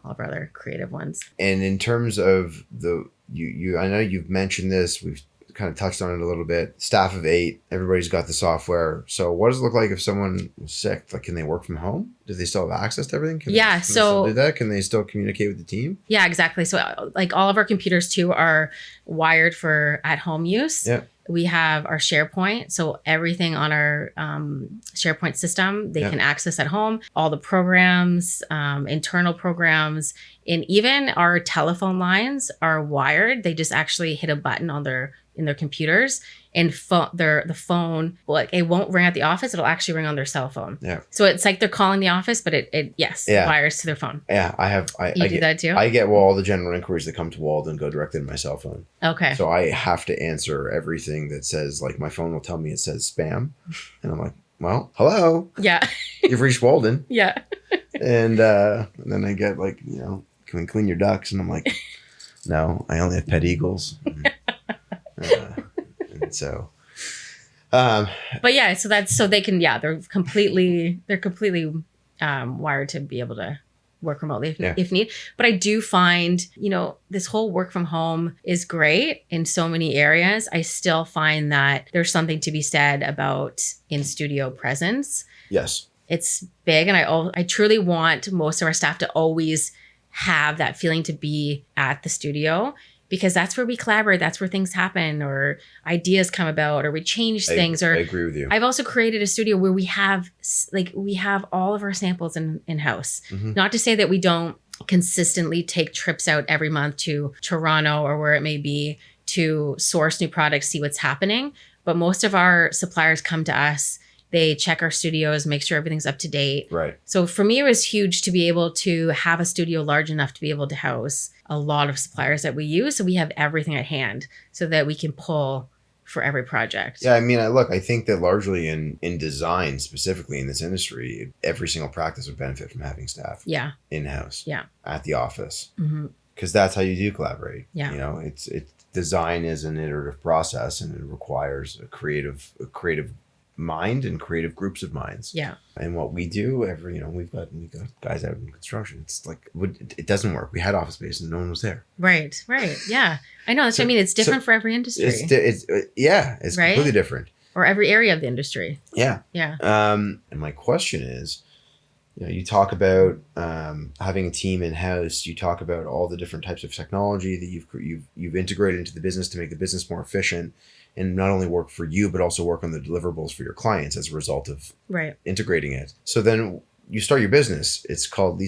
all of our other creative ones. And in terms of I know you've mentioned this, we've kind of touched on it a little bit. Staff of 8, everybody's got the software. So what does it look like if someone was sick? Like, can they work from home? Do they still have access to everything? Can they still do that? Can they still communicate with the team? Yeah, exactly. So like all of our computers too are wired for at-home use. Yeah. We have our SharePoint. So everything on our SharePoint system, they can access at home. All the programs, internal programs, and even our telephone lines are wired. They just actually hit a button in their computers, and the phone, like it won't ring at the office. It'll actually ring on their cell phone. Yeah. So it's like they're calling the office, but it wires to their phone. Yeah, I do that too? I get all the general inquiries that come to Walden go directly to my cell phone. Okay. So I have to answer everything that says, like, my phone will tell me it says spam. And I'm like, well, hello. Yeah. You've reached Walden. Yeah. And then I get like, can we clean your ducks? And I'm like, no, I only have pet eagles. And so, but yeah, so they can, they're completely wired to be able to work remotely if need. But I do find, this whole work from home is great in so many areas. I still find that there's something to be said about in-studio presence. Yes. It's big. And I truly want most of our staff to always have that feeling to be at the studio, because that's where we collaborate. That's where things happen, or ideas come about, or we change things. I agree with you. I've also created a studio where we have all of our samples in-house. Mm-hmm. Not to say that we don't consistently take trips out every month to Toronto or where it may be to source new products, see what's happening. But most of our suppliers come to us. They check our studios, make sure everything's up to date. Right. So for me, it was huge to be able to have a studio large enough to be able to house a lot of suppliers that we use. So we have everything at hand so that we can pull for every project. Yeah, I mean, I think that largely in design, specifically in this industry, every single practice would benefit from having staff in-house at the office. Because that's how you do collaborate. Yeah. It's design is an iterative process, and it requires a creative mind and creative groups of minds. Yeah. And what we do we've got guys out in construction. It's like, it doesn't work. We had office space and no one was there. Right. Yeah. I know. That's what I mean. It's different for every industry. It's right? Completely different. Or every area of the industry. Yeah. Yeah. And my question is, you talk about having a team in-house. You talk about all the different types of technology that you've integrated into the business to make the business more efficient, and not only work for you, but also work on the deliverables for your clients as a result of integrating it. So then you start your business. It's called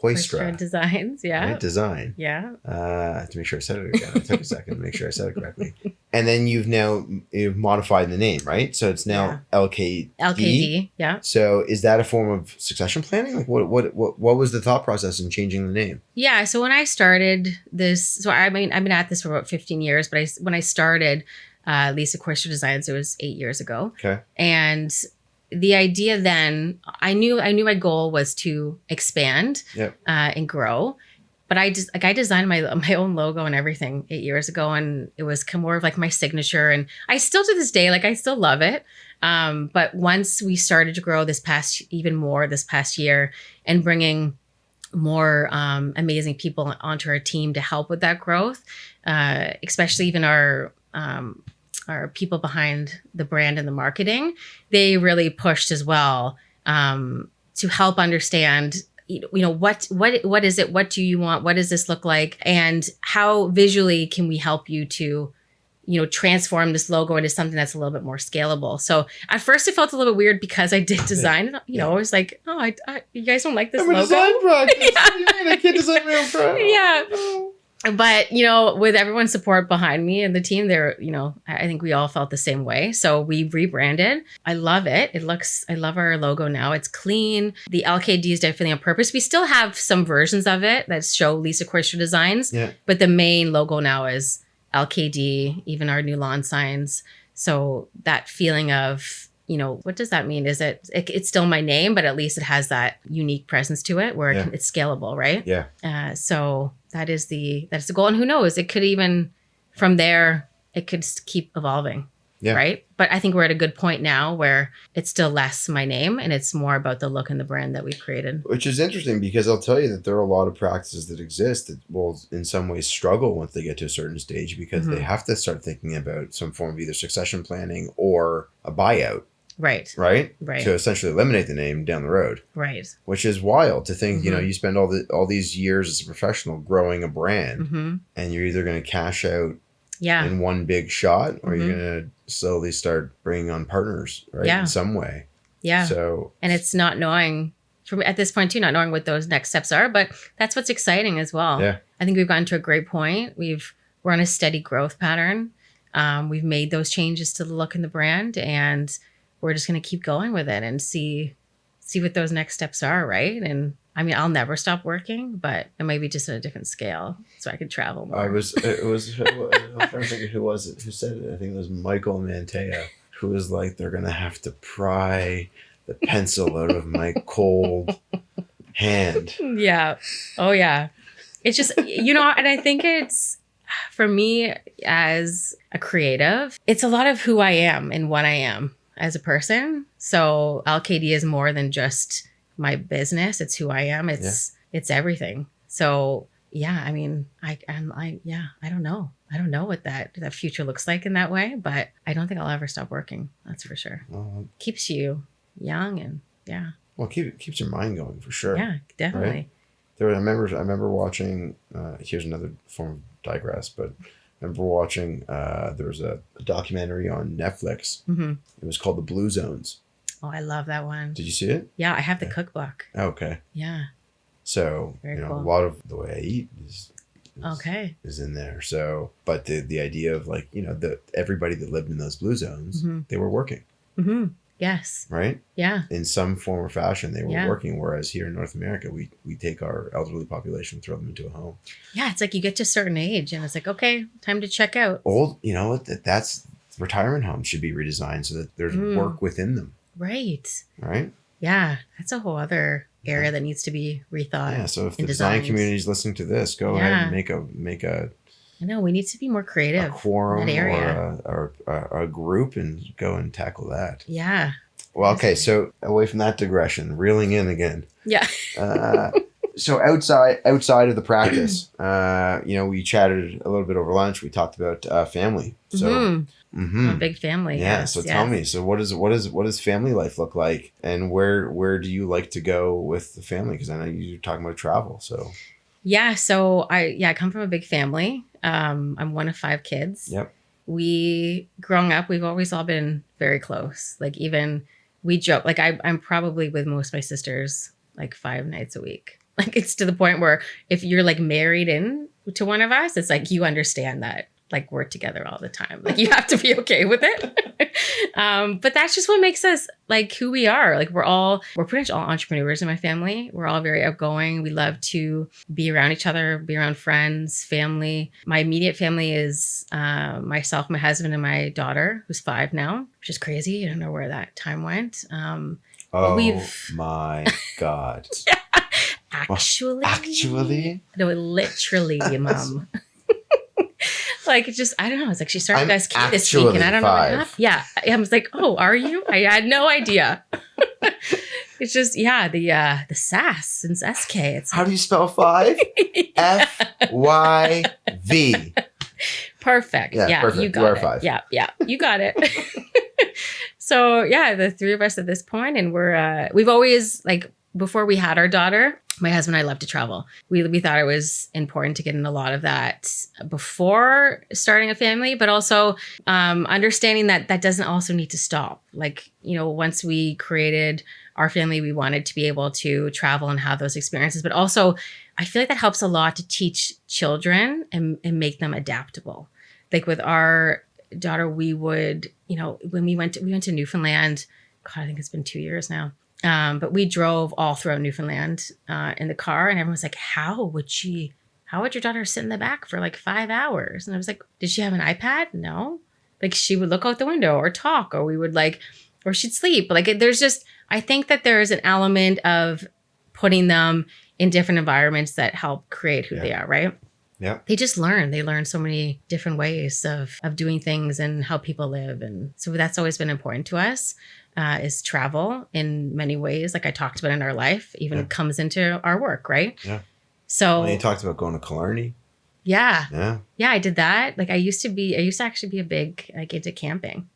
Kooistra. Designs. Yeah. Right? Design. Yeah. To make sure I said it again. I took a second to make sure I said it correctly. And then you've modified the name, right? So it's now LKD. LKD. Yeah. So is that a form of succession planning? Like what was the thought process in changing the name? Yeah. So when I started this, so I mean, I've been at this for about 15 years, but when I started Kooistra Designs, it was 8 years ago. Okay. And the idea then, I knew my goal was to expand and grow. But I designed my own logo and everything 8 years ago, and it was more of like my signature. And I still to this day, like I still love it. But once we started to grow this past year, and bringing more amazing people onto our team to help with that growth, especially even our people behind the brand and the marketing, they really pushed as well to help understand, what is it? What do you want? What does this look like? And how visually can we help you to, transform this logo into something that's a little bit more scalable? So at first it felt a little bit weird because I did design it. I was like, oh, you guys don't like this logo? Design practice. I can't design my own product. Yeah. But, with everyone's support behind me and the team there, I think we all felt the same way. So we rebranded. I love it. I love our logo now. It's clean. The LKD is definitely on purpose. We still have some versions of it that show Kooistra Designs, but the main logo now is LKD, even our new lawn signs. So that feeling of, what does that mean? Is it's still my name, but at least it has that unique presence to it where it's scalable, right? Yeah. So that's the goal. And who knows, it could even from there, it could keep evolving. Yeah. Right. But I think we're at a good point now where it's still less my name and it's more about the look and the brand that we've created. Which is interesting because I'll tell you that there are a lot of practices that exist that will in some ways struggle once they get to a certain stage because they have to start thinking about some form of either succession planning or a buyout. Right. Right. To essentially eliminate the name down the road. Right. Which is wild to think, you spend all these years as a professional growing a brand and you're either going to cash out in one big shot or you're going to slowly start bringing on partners, right? In some way. Yeah. So, and it's not knowing at this point too, not knowing what those next steps are, but that's what's exciting as well. Yeah. I think we've gotten to a great point. We're on a steady growth pattern. We've made those changes to the look and the brand, and we're just going to keep going with it and see what those next steps are, right? And I mean, I'll never stop working, but it might be just at a different scale so I could travel more. I'm trying to think of who was it, who said it. I think it was Michael Mantea, who was like, they're going to have to pry the pencil out of my cold hand. Yeah. Oh, yeah. It's just, and I think it's, for me as a creative, it's a lot of who I am and what I am as a person. So LKD is more than just my business. It's who I am. It's everything. So yeah, I mean, I don't know. I don't know what that future looks like in that way, but I don't think I'll ever stop working. That's for sure. Keeps you young and Well, keeps your mind going for sure. Yeah, definitely. Right? I remember watching, here's another form of digress, but I remember watching, there was a documentary on Netflix. It was called The Blue Zones. Oh, I love that one. Did you see it? Yeah, I have the cookbook. Okay. Yeah. So, Very cool. A lot of the way I eat is in there. So, but the idea of like, everybody that lived in those blue zones, they were working. Yes. Right? Yeah. In some form or fashion, they were working. Whereas here in North America, we take our elderly population, throw them into a home. Yeah. It's like you get to a certain age and it's like, okay, time to check out. That's retirement homes should be redesigned so that there's work within them. Right. Right? Yeah. That's a whole other area that needs to be rethought. Yeah. So if the design community is listening to this, go ahead and make a I know we need to be more creative. A quorum in that area. or a group and go and tackle that. Yeah. Well, okay. So away from that digression, reeling in again. Yeah. So outside of the practice, we chatted a little bit over lunch. We talked about family. So a big family. Yeah. Yes, So tell me. So what does family life look like, and where do you like to go with the family? Because I know you're talking about travel. So. Yeah. So I come from a big family. I'm one of 5 kids. Yep. Growing up, we've always all been very close. Like even we joke, like I'm probably with most of my sisters like 5 nights a week. Like it's to the point where if you're like married in to one of us, it's like you understand that like we're together all the time. Like you have to be okay with it. But that's just what makes us like who we are. Like we're pretty much all entrepreneurs in my family. We're all very outgoing. We love to be around each other, be around friends, family. My immediate family is myself, my husband, and my daughter, who's 5 now, which is crazy. I don't know where that time went. My God. Yeah. Actually? No, literally, Mom. Like, just, I don't know. It's like she started us key this week and I don't know what happened. Yeah. I was like, oh, are you? I had no idea. It's just, yeah, the sass since SK. It's How do you spell 5? F-Y-V. Perfect. Yeah, perfect. You got it. 5. Yeah, you got it. So, yeah, the 3 of us at this point, and we've always, like, before we had our daughter, my husband and I love to travel. We thought it was important to get in a lot of that before starting a family, but also understanding that that doesn't also need to stop. Like, you know, once we created our family, we wanted to be able to travel and have those experiences. But also, I feel like that helps a lot to teach children and make them adaptable. Like with our daughter, we would, you know, when we went to Newfoundland, God, I think it's been 2 years now. But we drove all throughout Newfoundland in the car, and everyone was like, how would your daughter sit in the back for like 5 hours? And I was like, did she have an iPad? No. Like she would look out the window or talk, or we would like, or she'd sleep. Like there's just, I think that there is an element of putting them in different environments that help create who they are, right? Yeah. They just learn. They learn so many different ways of doing things and how people live. And so that's always been important to us. Is travel in many ways, like I talked about in our life, even comes into our work, right? Yeah. So you talked about going to Killarney. Yeah, I did that. Like I used to actually be a big like into camping.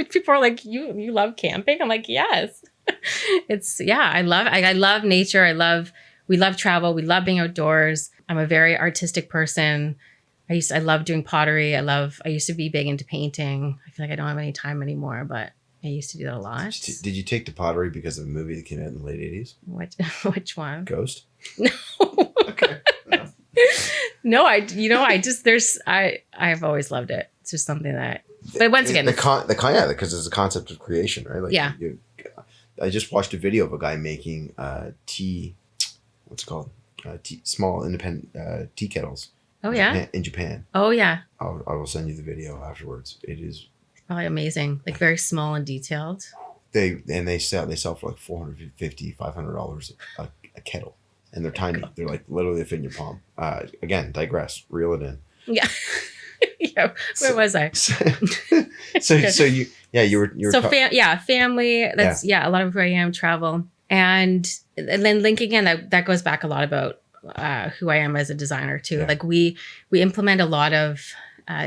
People are like, you love camping? I'm like, yes. I love nature. We love travel. We love being outdoors. I'm a very artistic person. I love doing pottery. I used to be big into painting. I feel like I don't have any time anymore, but I used to do that a lot. Did you take to pottery because of a movie that came out in the late 80s? Which one? Ghost? No. Okay. No, I've always loved it. It's just something that, but once again, because it's a concept of creation, right? Like I just watched a video of a guy making tea, what's it called? Small independent tea kettles. Oh yeah. In Japan. Oh yeah. I will send you the video afterwards. It is probably amazing. Like very small and detailed. They sell for like $450, $500 a kettle, and they're tiny. God. They're like literally they fit in your palm. Again, digress. Reel it in. Yeah. Where was I? So you were. So family. That's a lot of who I am. Travel and then linking in that goes back a lot about who I am as a designer too. Yeah. Like we implement a lot of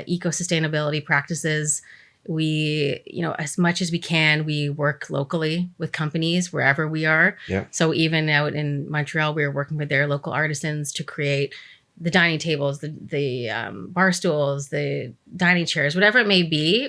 eco-sustainability practices. We, as much as we can, we work locally with companies wherever we are. Yeah. So even out in Montreal, we were working with their local artisans to create the dining tables, the bar stools, the dining chairs, whatever it may be.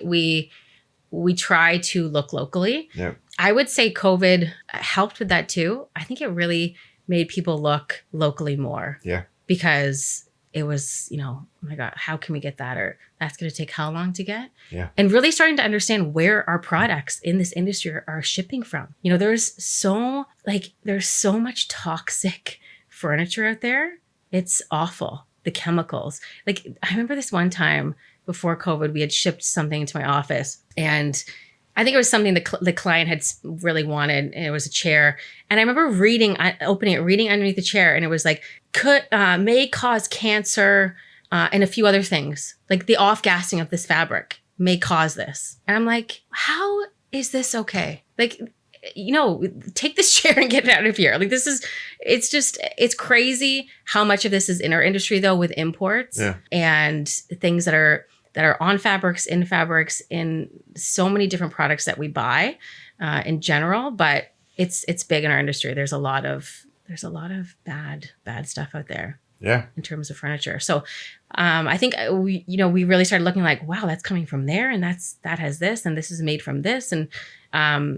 We try to look locally. Yeah. I would say COVID helped with that too. I think it really made people look locally more. Yeah. Because it was, oh my God, how can we get that? Or that's going to take how long to get? Yeah. And really starting to understand where our products in this industry are shipping from. There's so much toxic furniture out there. It's awful. The chemicals. Like I remember this one time before COVID, we had shipped something to my office and I think it was something the client had really wanted, and it was a chair. And I remember reading underneath the chair, and it was like, may cause cancer and a few other things. Like the off-gassing of this fabric may cause this. And I'm like, how is this okay? Like, take this chair and get it out of here. Like it's crazy how much of this is in our industry though with imports and things that are on fabrics, in so many different products that we buy in general, but it's big in our industry. There's a lot of bad stuff out there. Yeah. In terms of furniture. So I think we really started looking like, wow, that's coming from there and that has this and this is made from this and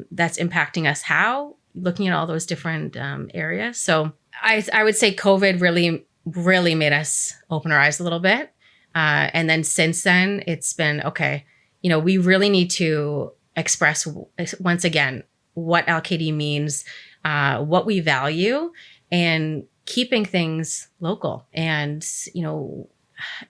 that's impacting us how, looking at all those different areas. So I would say COVID really made us open our eyes a little bit. And then since then, it's been, okay, we really need to express once again what LKD means, what we value, and keeping things local. And,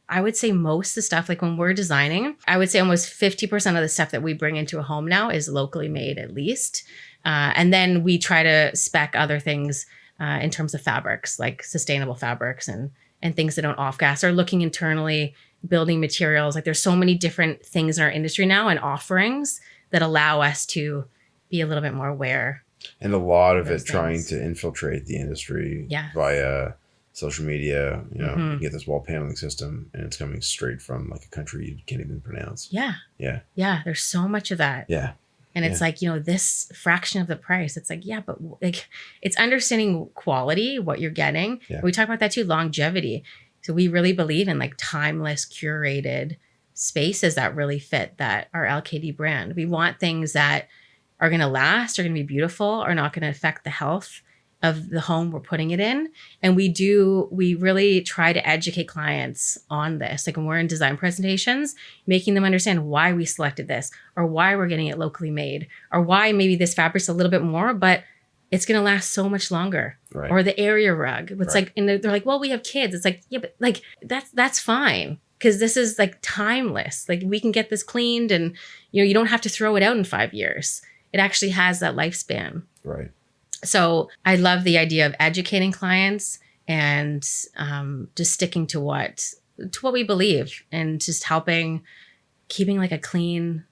I would say most of the stuff, like when we're designing, I would say almost 50% of the stuff that we bring into a home now is locally made at least. And then we try to spec other things in terms of fabrics, like sustainable fabrics and things that don't off-gas, or looking internally, building materials. Like there's so many different things in our industry now and offerings that allow us to be a little bit more aware. And a lot of it trying to infiltrate the industry via social media. You can get this wall paneling system and it's coming straight from like a country you can't even pronounce. Yeah. There's so much of that. Yeah. And it's like, this fraction of the price. It's like, yeah, but like it's understanding quality, what you're getting. Yeah. We talk about that too, longevity. So we really believe in like timeless, curated spaces that really fit our LKD brand. We want things that are going to last, are going to be beautiful, are not going to affect the health of the home we're putting it in. And we really try to educate clients on this. Like when we're in design presentations, making them understand why we selected this, or why we're getting it locally made, or why maybe this fabric's a little bit more, but it's going to last so much longer. Right. Or the area rug. It's like, and they're like, well, we have kids. It's like, yeah, but like that's fine. Because this is like timeless. Like we can get this cleaned and, you don't have to throw it out in 5 years. It actually has that lifespan. Right. So I love the idea of educating clients and just sticking to what we believe, and just keeping like a clean,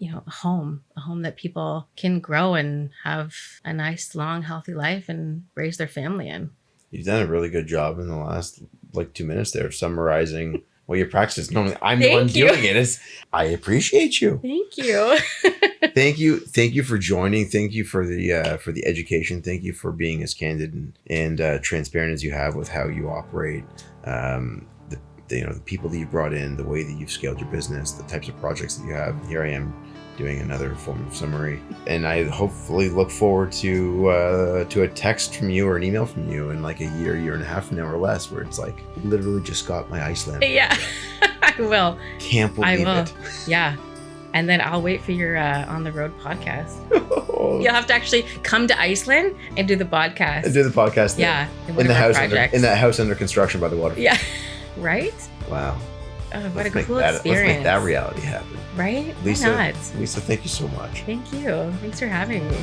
a home that people can grow and have a nice, long, healthy life and raise their family in. You've done a really good job in the last 2 minutes there of summarizing what your practice is. Normally I'm the one doing it. I appreciate you. Thank you. Thank you for joining. Thank you for the education. Thank you for being as candid and transparent as you have with how you operate. The people that you brought in, the way that you've scaled your business, the types of projects that you have. Here I am doing another form of summary, and I hopefully look forward to a text from you or an email from you in like a year and a half from now or less, where it's like, literally just got my Iceland. Yeah, I will. Can't believe it. Yeah. And then I'll wait for your on the road podcast. You'll have to actually come to Iceland and do the podcast. There. Yeah. In that house under construction by the waterfall. Yeah. Right? Wow. What a cool experience. Let's make that reality happen. Right? Lisa, Why not? Lisa, thank you so much. Thank you. Thanks for having me.